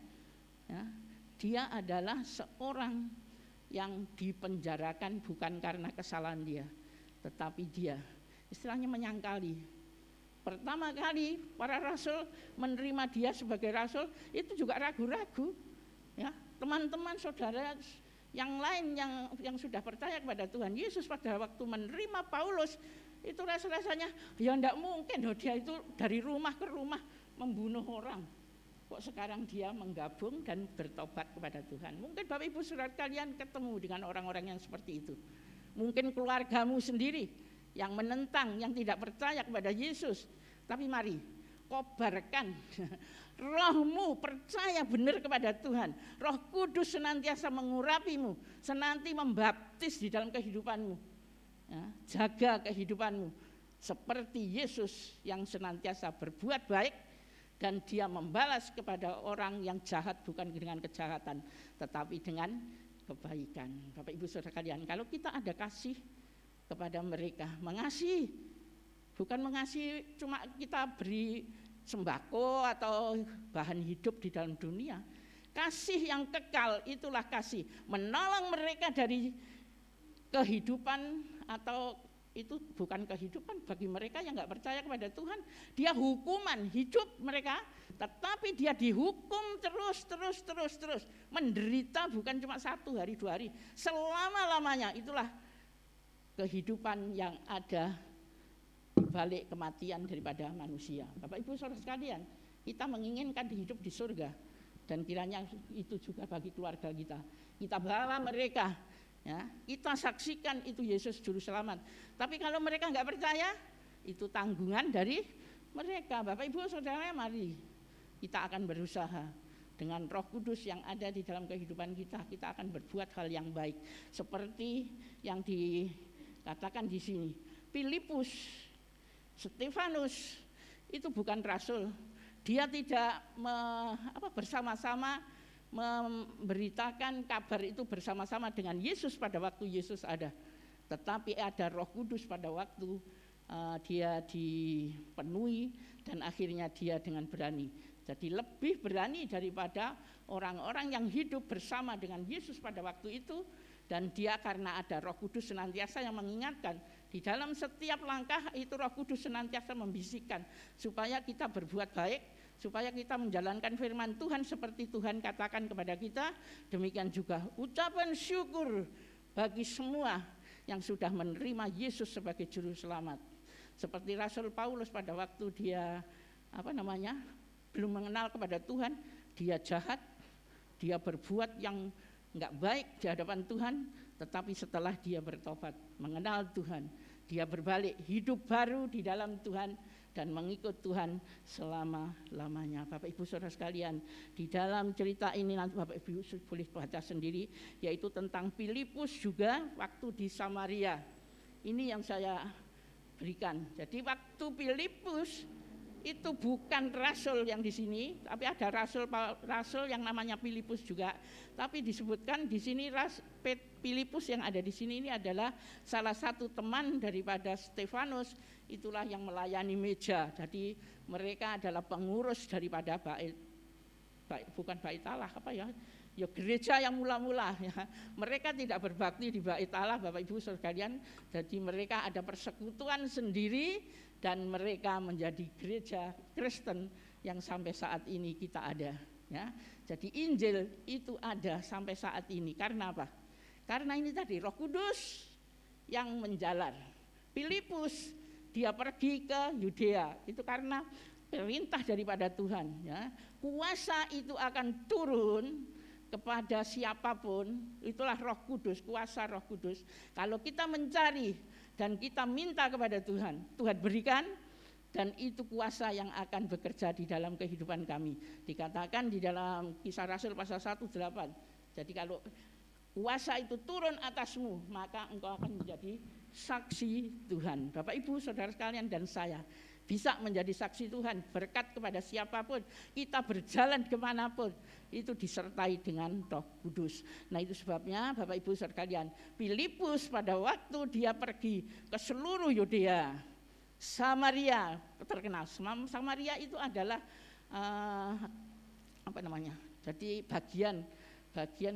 Speaker 4: ya, dia adalah seorang yang dipenjarakan bukan karena kesalahan dia, tetapi dia istilahnya menyangkali. Pertama kali para rasul menerima dia sebagai rasul itu juga ragu-ragu, ya. Teman-teman saudara yang lain yang sudah percaya kepada Tuhan Yesus pada waktu menerima Paulus itu rasanya ya enggak mungkin dia itu dari rumah ke rumah membunuh orang. Kok sekarang dia menggabung dan bertobat kepada Tuhan. Mungkin Bapak Ibu saudara kalian ketemu dengan orang-orang yang seperti itu. Mungkin keluargamu sendiri yang menentang, yang tidak percaya kepada Yesus. Tapi mari kobarkan rohmu, percaya benar kepada Tuhan. Roh Kudus senantiasa mengurapimu, senanti membaptis di dalam kehidupanmu, ya, jaga kehidupanmu seperti Yesus yang senantiasa berbuat baik dan dia membalas kepada orang yang jahat bukan dengan kejahatan tetapi dengan kebaikan. Bapak Ibu saudara kalian, kalau kita ada kasih kepada mereka, mengasihi, bukan mengasihi cuma kita beri sembako atau bahan hidup di dalam dunia. Kasih yang kekal itulah kasih, menolong mereka dari kehidupan atau itu bukan kehidupan bagi mereka yang nggak percaya kepada Tuhan. Dia hukuman hidup mereka, tetapi dia dihukum terus, menderita bukan cuma 1 hari 2 hari, selama-lamanya. Itulah kehidupan yang ada di balik kematian daripada manusia. Bapak Ibu Saudara sekalian, kita menginginkan hidup di surga, dan kiranya itu juga bagi keluarga kita. Kita bawa mereka, ya, kita saksikan itu Yesus Juru Selamat. Tapi kalau mereka nggak percaya, itu tanggungan dari mereka. Bapak Ibu Saudara, mari kita akan berusaha dengan Roh Kudus yang ada di dalam kehidupan kita. Kita akan berbuat hal yang baik seperti yang dikatakan di sini. Filipus, Stefanus itu bukan rasul. Dia tidak bersama-sama memberitakan kabar itu bersama-sama dengan Yesus pada waktu Yesus ada, tetapi ada Roh Kudus pada waktu dia dipenuhi, dan akhirnya dia dengan berani. Jadi lebih berani daripada orang-orang yang hidup bersama dengan Yesus pada waktu itu. Dan dia karena ada Roh Kudus senantiasa yang mengingatkan. Di dalam setiap langkah itu Roh Kudus senantiasa membisikkan supaya kita berbuat baik, supaya kita menjalankan firman Tuhan seperti Tuhan katakan kepada kita. Demikian juga ucapan syukur bagi semua yang sudah menerima Yesus sebagai Juru Selamat. Seperti Rasul Paulus pada waktu dia belum mengenal kepada Tuhan, dia jahat, dia berbuat yang enggak baik di hadapan Tuhan, tetapi setelah dia bertobat, mengenal Tuhan, dia berbalik, hidup baru di dalam Tuhan dan mengikut Tuhan selama-lamanya. Bapak Ibu Saudara sekalian, di dalam cerita ini nanti Bapak Ibu boleh baca sendiri, yaitu tentang Filipus juga waktu di Samaria. Ini yang saya berikan. Jadi waktu Filipus itu bukan rasul yang di sini, tapi ada rasul yang namanya Filipus juga. Tapi disebutkan di sini Filipus yang ada di sini ini adalah salah satu teman daripada Stefanus. Itulah yang melayani meja. Jadi mereka adalah pengurus daripada bukan bait Allah, ya gereja yang mula-mula, ya. Mereka tidak berbakti di bait Allah, Bapak Ibu Saudara sekalian. Jadi mereka ada persekutuan sendiri, dan mereka menjadi gereja Kristen yang sampai saat ini kita ada, ya. Jadi Injil itu ada sampai saat ini. Karena apa? Karena ini tadi Roh Kudus yang menjalar. Filipus dia pergi ke Yudea itu karena perintah daripada Tuhan, ya. Kuasa itu akan turun kepada siapapun, itulah Roh Kudus, kuasa Roh Kudus. Kalau kita mencari dan kita minta kepada Tuhan, Tuhan berikan, dan itu kuasa yang akan bekerja di dalam kehidupan kami. Dikatakan di dalam Kisah Rasul pasal 1:8. Jadi kalau kuasa itu turun atasmu, maka engkau akan menjadi saksi Tuhan. Bapak Ibu Saudara sekalian, dan saya bisa menjadi saksi Tuhan, berkat kepada siapapun, kita berjalan kemanapun, itu disertai dengan Roh Kudus. Nah itu sebabnya Bapak Ibu Saudara sekalian, Filipus pada waktu dia pergi ke seluruh Yudea, Samaria terkenal. Samaria itu adalah jadi bagian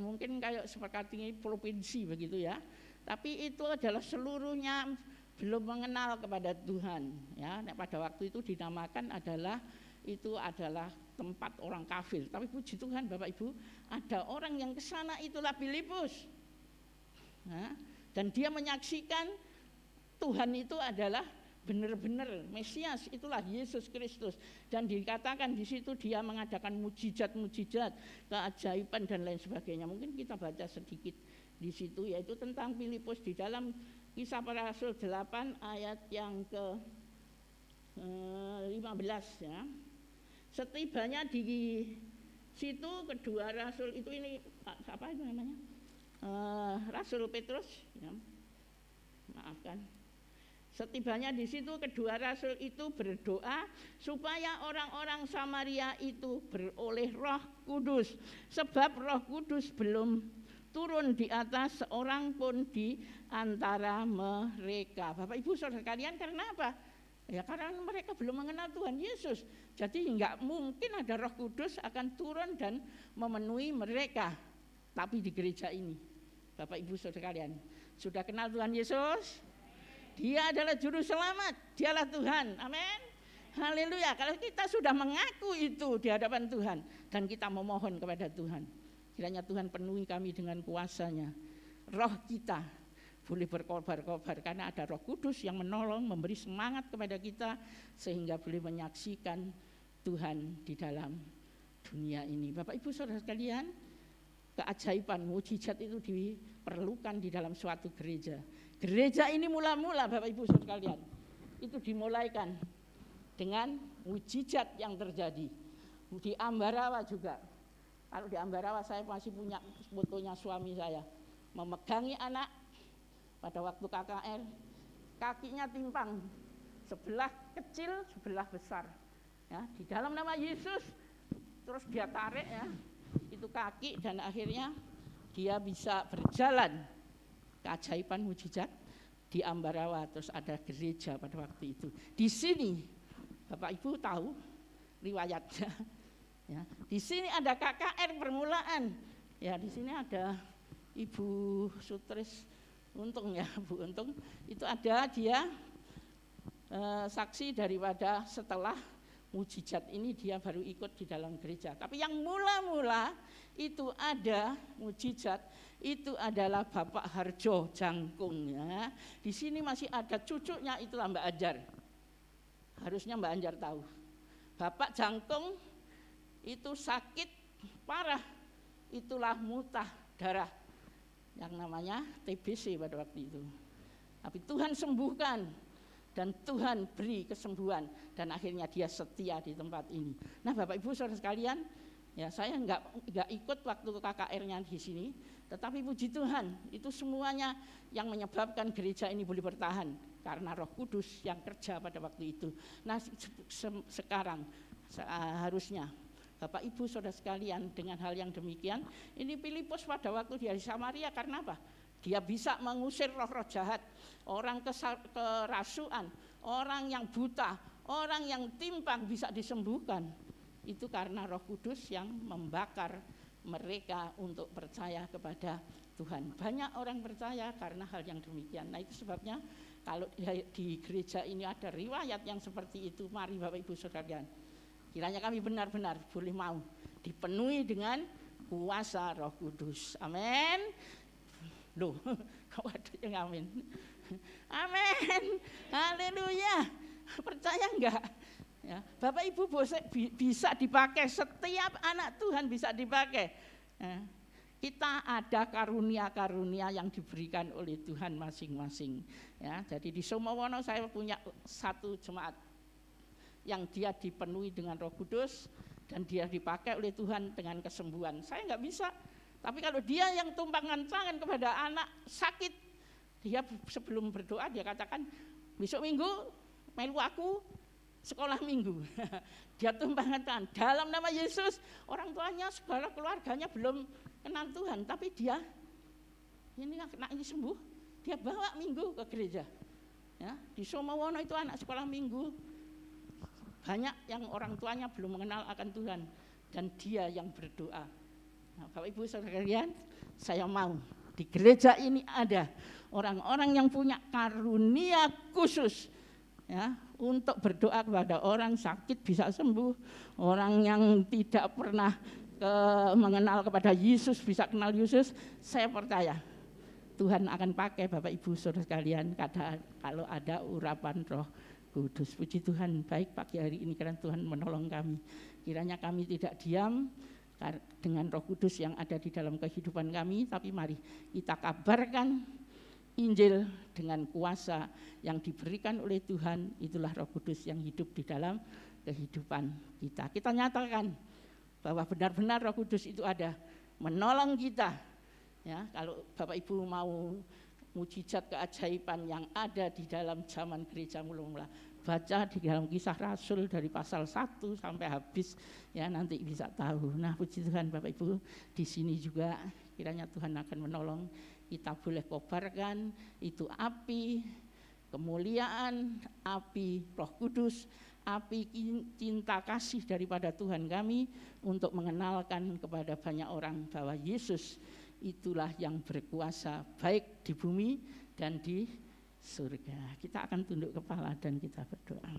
Speaker 4: mungkin kayak seperti provinsi begitu, ya. Tapi itu adalah seluruhnya belum mengenal kepada Tuhan, ya. Nah, pada waktu itu dinamakan adalah tempat orang kafir. Tapi puji Tuhan Bapak Ibu, ada orang yang ke sana, itulah Filipus. Nah, dan dia menyaksikan Tuhan itu adalah benar-benar Mesias, itulah Yesus Kristus. Dan dikatakan di situ dia mengadakan mujizat-mujizat, keajaiban dan lain sebagainya. Mungkin kita baca sedikit di situ, yaitu tentang Filipus di dalam Kisah Para Rasul 8 ayat yang ke-15, ya. Setibanya di situ kedua rasul itu, ini apa itu namanya? Rasul Petrus, ya. Maafkan. Setibanya di situ kedua rasul itu berdoa supaya orang-orang Samaria itu beroleh Roh Kudus, sebab Roh Kudus belum turun di atas seorang pun di antara mereka. Bapak Ibu Saudara sekalian, karena apa? Ya karena mereka belum mengenal Tuhan Yesus. Jadi enggak mungkin ada Roh Kudus akan turun dan memenuhi mereka. Tapi di gereja ini, Bapak Ibu Saudara sekalian, sudah kenal Tuhan Yesus? Dia adalah juru selamat, dialah Tuhan. Amin. Haleluya. Kalau kita sudah mengaku itu di hadapan Tuhan dan kita memohon kepada Tuhan, kiranya Tuhan penuhi kami dengan kuasa-Nya. Roh kita boleh berkobar-kobar karena ada Roh Kudus yang menolong, memberi semangat kepada kita sehingga boleh menyaksikan Tuhan di dalam dunia ini. Bapak Ibu Saudara sekalian, keajaiban mujizat itu diperlukan di dalam suatu gereja. Gereja ini mula-mula Bapak Ibu Saudara sekalian itu dimulaikan dengan mujizat yang terjadi. Di Ambarawa juga. Kalau di Ambarawa saya masih punya fotonya suami saya memegangi anak pada waktu KKR, kakinya timpang, sebelah kecil, sebelah besar. Ya, di dalam nama Yesus, terus dia tarik ya, itu kaki dan akhirnya dia bisa berjalan. Keajaiban mujizat di Ambarawa, terus ada gereja pada waktu itu. Di sini Bapak Ibu tahu riwayatnya. Ya, di sini ada KKR permulaan. Ya, di sini ada Ibu Sutris Untung ya, Bu Untung. Itu ada dia saksi daripada setelah mujizat ini dia baru ikut di dalam gereja. Tapi yang mula-mula itu ada mujizat itu adalah Bapak Harjo Jangkung ya. Di sini masih ada cucunya, itulah Mbak Anjar. Harusnya Mbak Anjar tahu. Bapak Jangkung itu sakit parah, itulah muntah darah yang namanya TBC pada waktu itu. Tapi Tuhan sembuhkan dan Tuhan beri kesembuhan dan akhirnya dia setia di tempat ini. Nah Bapak Ibu Saudara sekalian, ya saya enggak ikut waktu KKR-nya di sini, tetapi puji Tuhan itu semuanya yang menyebabkan gereja ini boleh bertahan karena Roh Kudus yang kerja pada waktu itu. Nah sekarang harusnya Bapak Ibu Saudara sekalian dengan hal yang demikian, ini Filipus pada waktu dia di Samaria karena apa? Dia bisa mengusir roh-roh jahat, orang kerasukan, orang yang buta, orang yang timpang bisa disembuhkan. Itu karena Roh Kudus yang membakar mereka untuk percaya kepada Tuhan. Banyak orang percaya karena hal yang demikian. Nah itu sebabnya kalau di gereja ini ada riwayat yang seperti itu, mari Bapak Ibu Saudara, kiranya kami benar-benar boleh mau dipenuhi dengan kuasa Roh Kudus. Amin. Loh, kok ada yang amin? Amin. Haleluya. Percaya enggak? Ya, Bapak Ibu bisa dipakai, setiap anak Tuhan bisa dipakai. Ya, kita ada karunia-karunia yang diberikan oleh Tuhan masing-masing. Ya, jadi di Somowono saya punya satu jemaat yang dia dipenuhi dengan Roh Kudus dan dia dipakai oleh Tuhan dengan kesembuhan. Saya enggak bisa. Tapi kalau dia yang tumpangan tangan kepada anak sakit, dia sebelum berdoa dia katakan, besok minggu melu aku sekolah minggu. Dia tumpangan tangan dalam nama Yesus. Orang tuanya segala keluarganya belum kenal Tuhan, tapi dia ini anak ini sembuh, dia bawa minggu ke gereja. Ya, di Somowono itu anak sekolah minggu. Banyak yang orang tuanya belum mengenal akan Tuhan dan dia yang berdoa. Nah, Bapak Ibu Saudara sekalian, saya mau di gereja ini ada orang-orang yang punya karunia khusus ya, untuk berdoa kepada orang sakit bisa sembuh, orang yang tidak pernah mengenal kepada Yesus bisa kenal Yesus. Saya percaya Tuhan akan pakai Bapak Ibu Saudara sekalian kalau ada urapan Roh Kudus. Puji Tuhan, baik pagi hari ini karena Tuhan menolong kami. Kiranya kami tidak diam dengan Roh Kudus yang ada di dalam kehidupan kami, tapi mari kita kabarkan Injil dengan kuasa yang diberikan oleh Tuhan. Itulah Roh Kudus yang hidup di dalam kehidupan kita. Kita nyatakan bahwa benar-benar Roh Kudus itu ada menolong kita. Ya, kalau Bapak Ibu mau mujizat keajaiban yang ada di dalam zaman gereja mula-mula, baca di dalam Kisah Rasul dari pasal 1 sampai habis ya, nanti bisa tahu. Nah, puji Tuhan Bapak Ibu, di sini juga kiranya Tuhan akan menolong kita boleh kobarkan itu api kemuliaan, api Roh Kudus, api cinta kasih daripada Tuhan kami untuk mengenalkan kepada banyak orang bahwa Yesus itulah yang berkuasa baik di bumi dan di surga. Kita akan tunduk kepala dan kita berdoa.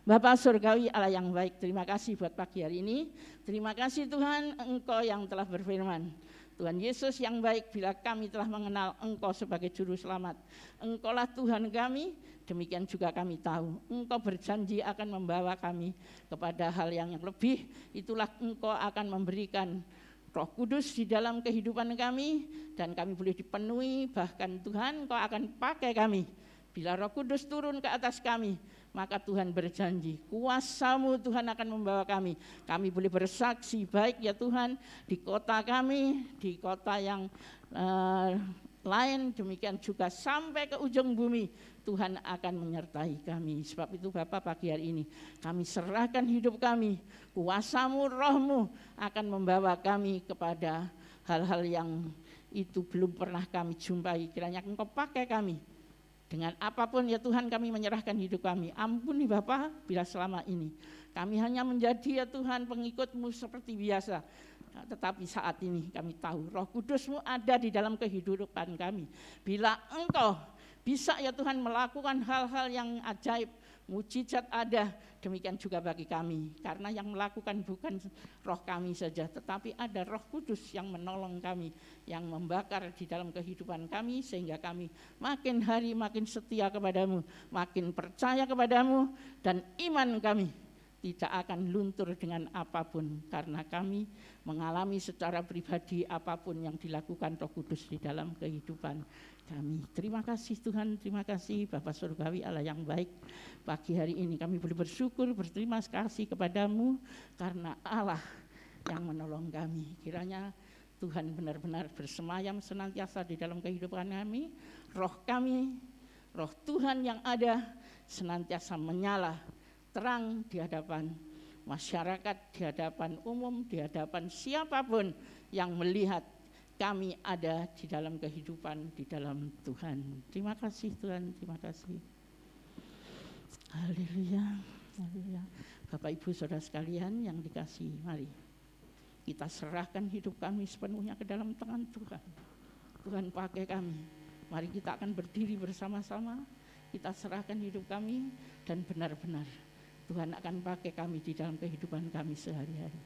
Speaker 4: Bapa surgawi, Allah yang baik, terima kasih buat pagi hari ini. Terima kasih Tuhan, Engkau yang telah berfirman. Tuhan Yesus yang baik, bila kami telah mengenal Engkau sebagai juru selamat, Engkaulah Tuhan kami, demikian juga kami tahu Engkau berjanji akan membawa kami kepada hal yang lebih. Itulah Engkau akan memberikan Roh Kudus di dalam kehidupan kami, dan kami boleh dipenuhi. Bahkan Tuhan, Engkau akan pakai kami. Bila Roh Kudus turun ke atas kami, maka Tuhan berjanji, kuasa-Mu Tuhan akan membawa kami. Kami boleh bersaksi baik ya Tuhan, di kota kami, di kota yang lain, demikian juga sampai ke ujung bumi. Tuhan akan menyertai kami. Sebab itu Bapak, pagi hari ini kami serahkan hidup kami. Kuasa-Mu, Roh-Mu akan membawa kami kepada hal-hal yang itu belum pernah kami jumpai. Kiranya Engkau pakai kami dengan apapun ya Tuhan, kami menyerahkan hidup kami. Ampuni Bapak bila selama ini kami hanya menjadi ya Tuhan pengikut-Mu seperti biasa. Tetapi saat ini kami tahu Roh Kudus-Mu ada di dalam kehidupan kami. Bila Engkau bisa ya Tuhan melakukan hal-hal yang ajaib, mujizat ada, demikian juga bagi kami. Karena yang melakukan bukan roh kami saja, tetapi ada Roh Kudus yang menolong kami, yang membakar di dalam kehidupan kami, sehingga kami makin hari makin setia kepadamu, makin percaya kepadamu, dan iman kami tidak akan luntur dengan apapun, karena kami mengalami secara pribadi apapun yang dilakukan Roh Kudus di dalam kehidupan kami. Terima kasih Tuhan, terima kasih Bapa Surgawi, Allah yang baik. Pagi hari ini kami boleh bersyukur, berterima kasih kepadamu karena Allah yang menolong kami. Kiranya Tuhan benar-benar bersemayam senantiasa di dalam kehidupan kami. Roh kami, Roh Tuhan yang ada senantiasa menyala terang di hadapan masyarakat, di hadapan umum, di hadapan siapapun yang melihat kami ada di dalam kehidupan, di dalam Tuhan. Terima kasih Tuhan, terima kasih. Haleluya, haleluya. Bapak Ibu Saudara sekalian yang dikasihi, mari kita serahkan hidup kami sepenuhnya ke dalam tangan Tuhan. Tuhan pakai kami. Mari kita akan berdiri bersama-sama, kita serahkan hidup kami, dan benar-benar Tuhan akan pakai kami di dalam kehidupan kami sehari-hari.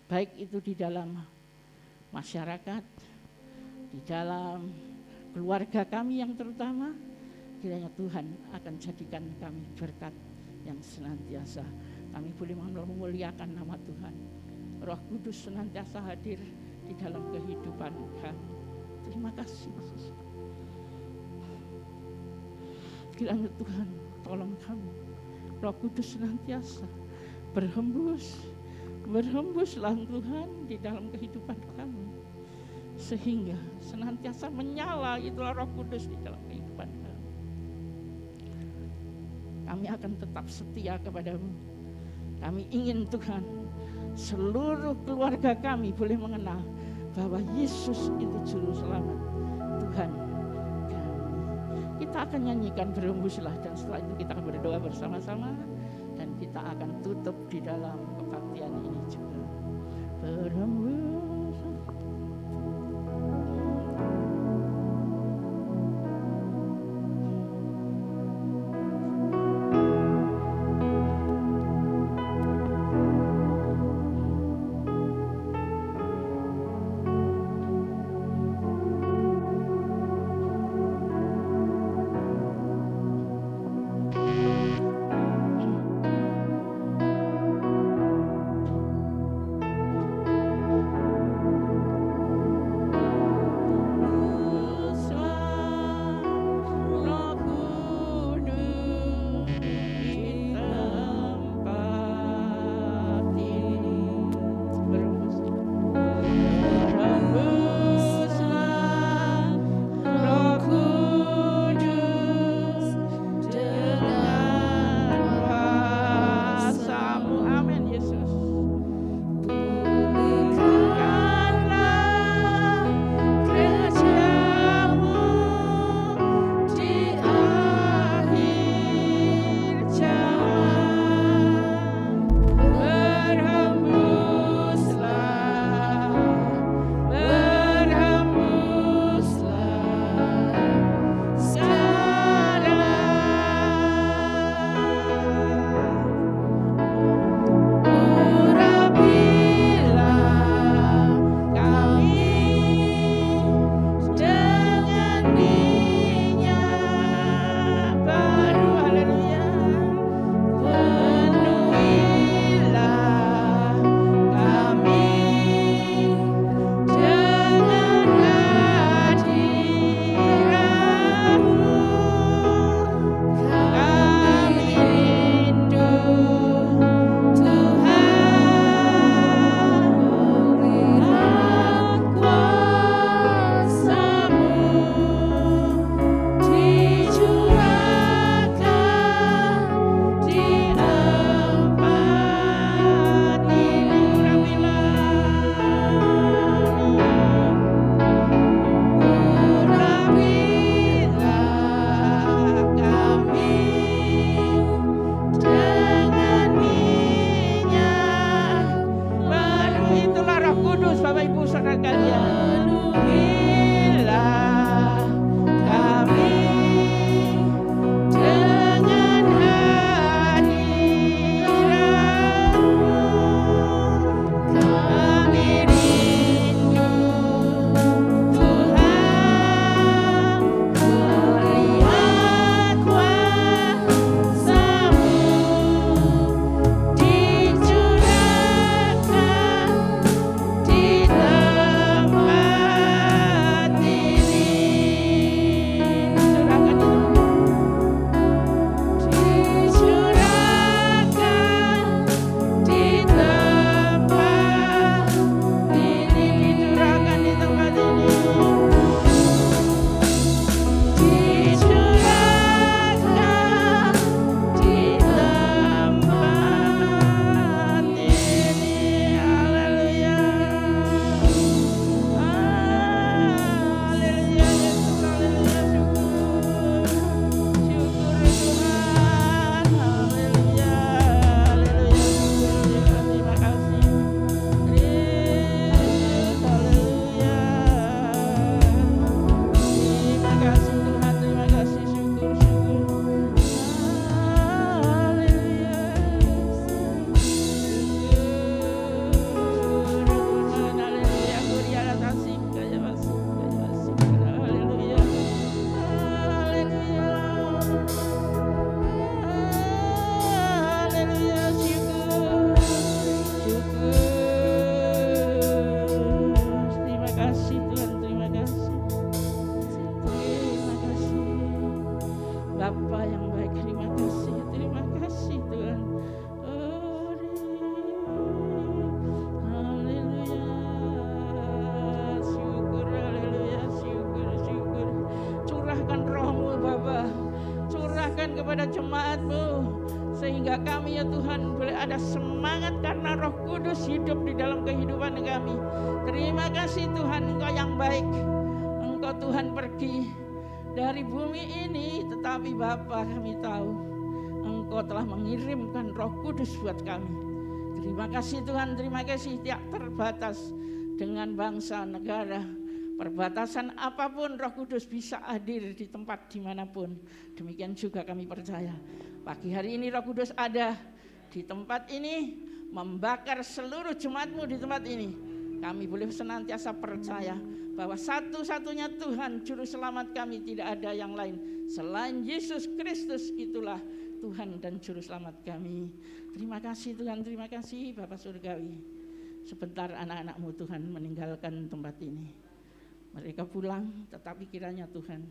Speaker 4: Baik itu di dalam masyarakat, di dalam keluarga kami yang terutama, kiranya Tuhan akan jadikan kami berkat yang senantiasa. Kami boleh memuliakan nama Tuhan. Roh Kudus senantiasa hadir di dalam kehidupan kami. Terima kasih Yesus. Kiranya Tuhan tolong kami. Roh Kudus senantiasa berhembuslah Tuhan di dalam kehidupan kami, sehingga senantiasa menyala itulah Roh Kudus di dalam kehidupan kami. Kami akan tetap setia kepadamu. Kami ingin Tuhan seluruh keluarga kami boleh mengenal bahwa Yesus itu juru selamat Tuhan kami. Kita akan nyanyikan berhembuslah, dan setelah itu kita akan berdoa bersama-sama, dan kita akan tutup di dalam kebaktian ini juga. Berhembus. Bapa yang baik, terima kasih Tuhan. Haleluya, syukur, curahkan roh-Mu Bapa, curahkan kepada jemaat-Mu, sehingga kami ya Tuhan boleh ada semangat karena Roh Kudus hidup di dalam kehidupan kami. Terima kasih Tuhan, Engkau yang baik. Engkau Tuhan pergi dari bumi ini, tetapi Bapa kami tahu Engkau telah mengirimkan Roh Kudus buat kami. Terima kasih Tuhan, terima kasih tidak terbatas dengan bangsa, negara, perbatasan apapun Roh Kudus bisa hadir di tempat dimanapun. Demikian juga kami percaya pagi hari ini Roh Kudus ada di tempat ini, membakar seluruh jemaat-Mu di tempat ini. Kami boleh senantiasa percaya bahwa satu-satunya Tuhan Juru Selamat kami, tidak ada yang lain selain Yesus Kristus, itulah Tuhan dan Juru Selamat kami. Terima kasih Tuhan, terima kasih Bapa Surgawi. Sebentar anak-anak-Mu Tuhan meninggalkan tempat ini. Mereka pulang, tetapi kiranya Tuhan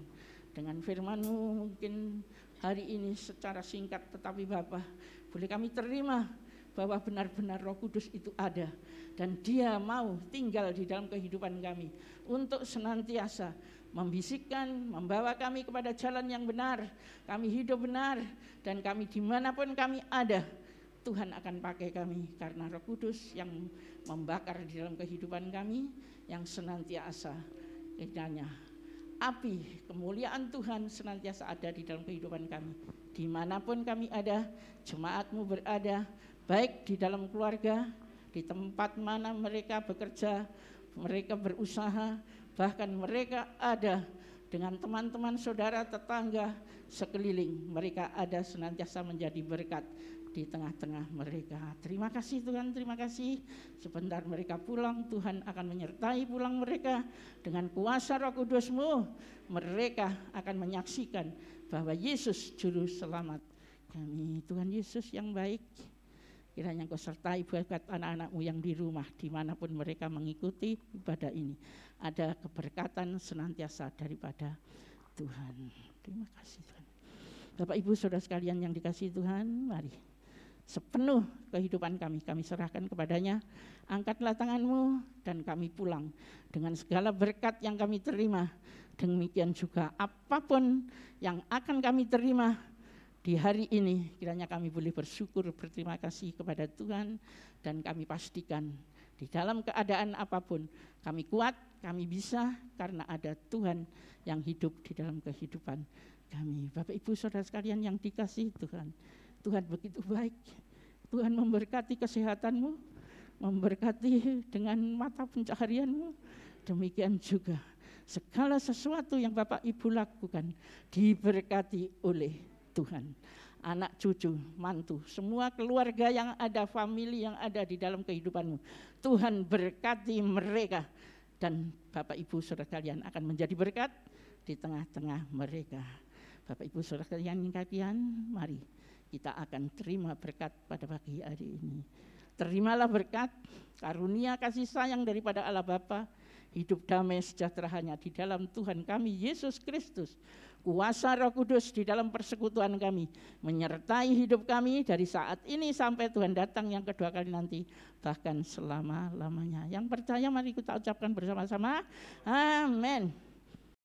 Speaker 4: dengan firman-Mu mungkin hari ini secara singkat, tetapi Bapa boleh kami terima bahwa benar-benar Roh Kudus itu ada dan Dia mau tinggal di dalam kehidupan kami untuk senantiasa membisikkan, membawa kami kepada jalan yang benar. Kami hidup benar dan kami dimanapun kami ada, Tuhan akan pakai kami karena Roh Kudus yang membakar di dalam kehidupan kami, yang senantiasa kiranya api kemuliaan Tuhan senantiasa ada di dalam kehidupan kami. Dimanapun kami ada, jemaat-Mu berada, baik di dalam keluarga, di tempat mana mereka bekerja, mereka berusaha, bahkan mereka ada dengan teman-teman, saudara, tetangga, sekeliling. Mereka ada senantiasa menjadi berkat di tengah-tengah mereka. Terima kasih Tuhan, terima kasih. Sebentar mereka pulang, Tuhan akan menyertai pulang mereka dengan kuasa Roh Kudus-Mu. Mereka akan menyaksikan bahwa Yesus Juru Selamat kami. Tuhan Yesus yang baik, kiranya Engkau sertai berkat anak-anak-Mu yang di rumah, dimanapun mereka mengikuti ibadah ini. Ada keberkatan senantiasa daripada Tuhan. Terima kasih Tuhan. Bapak Ibu Saudara sekalian yang dikasihi Tuhan, mari sepenuh kehidupan kami serahkan kepadanya. Angkatlah tangan-Mu dan kami pulang dengan segala berkat yang kami terima. Demikian juga apapun yang akan kami terima di hari ini, kiranya kami boleh bersyukur, berterima kasih kepada Tuhan, dan kami pastikan di dalam keadaan apapun kami kuat, kami bisa karena ada Tuhan yang hidup di dalam kehidupan kami. Bapak Ibu Saudara sekalian yang dikasihi Tuhan, Tuhan begitu baik. Tuhan memberkati kesehatan-Mu, memberkati dengan mata pencaharian-Mu. Demikian juga segala sesuatu yang Bapak Ibu lakukan diberkati oleh Tuhan. Anak cucu, mantu, semua keluarga yang ada, famili yang ada di dalam kehidupan-Mu, Tuhan berkati mereka. Dan Bapak Ibu Saudara kalian akan menjadi berkat di tengah-tengah mereka. Bapak Ibu Saudara kalian, mari kita akan terima berkat pada pagi hari ini. Terimalah berkat, karunia kasih sayang daripada Allah Bapa, hidup damai sejahtera hanya di dalam Tuhan kami Yesus Kristus. Kuasa Roh Kudus di dalam persekutuan kami menyertai hidup kami dari saat ini sampai Tuhan datang yang kedua kali nanti, bahkan selama-lamanya. Yang percaya mari kita ucapkan bersama-sama, amin.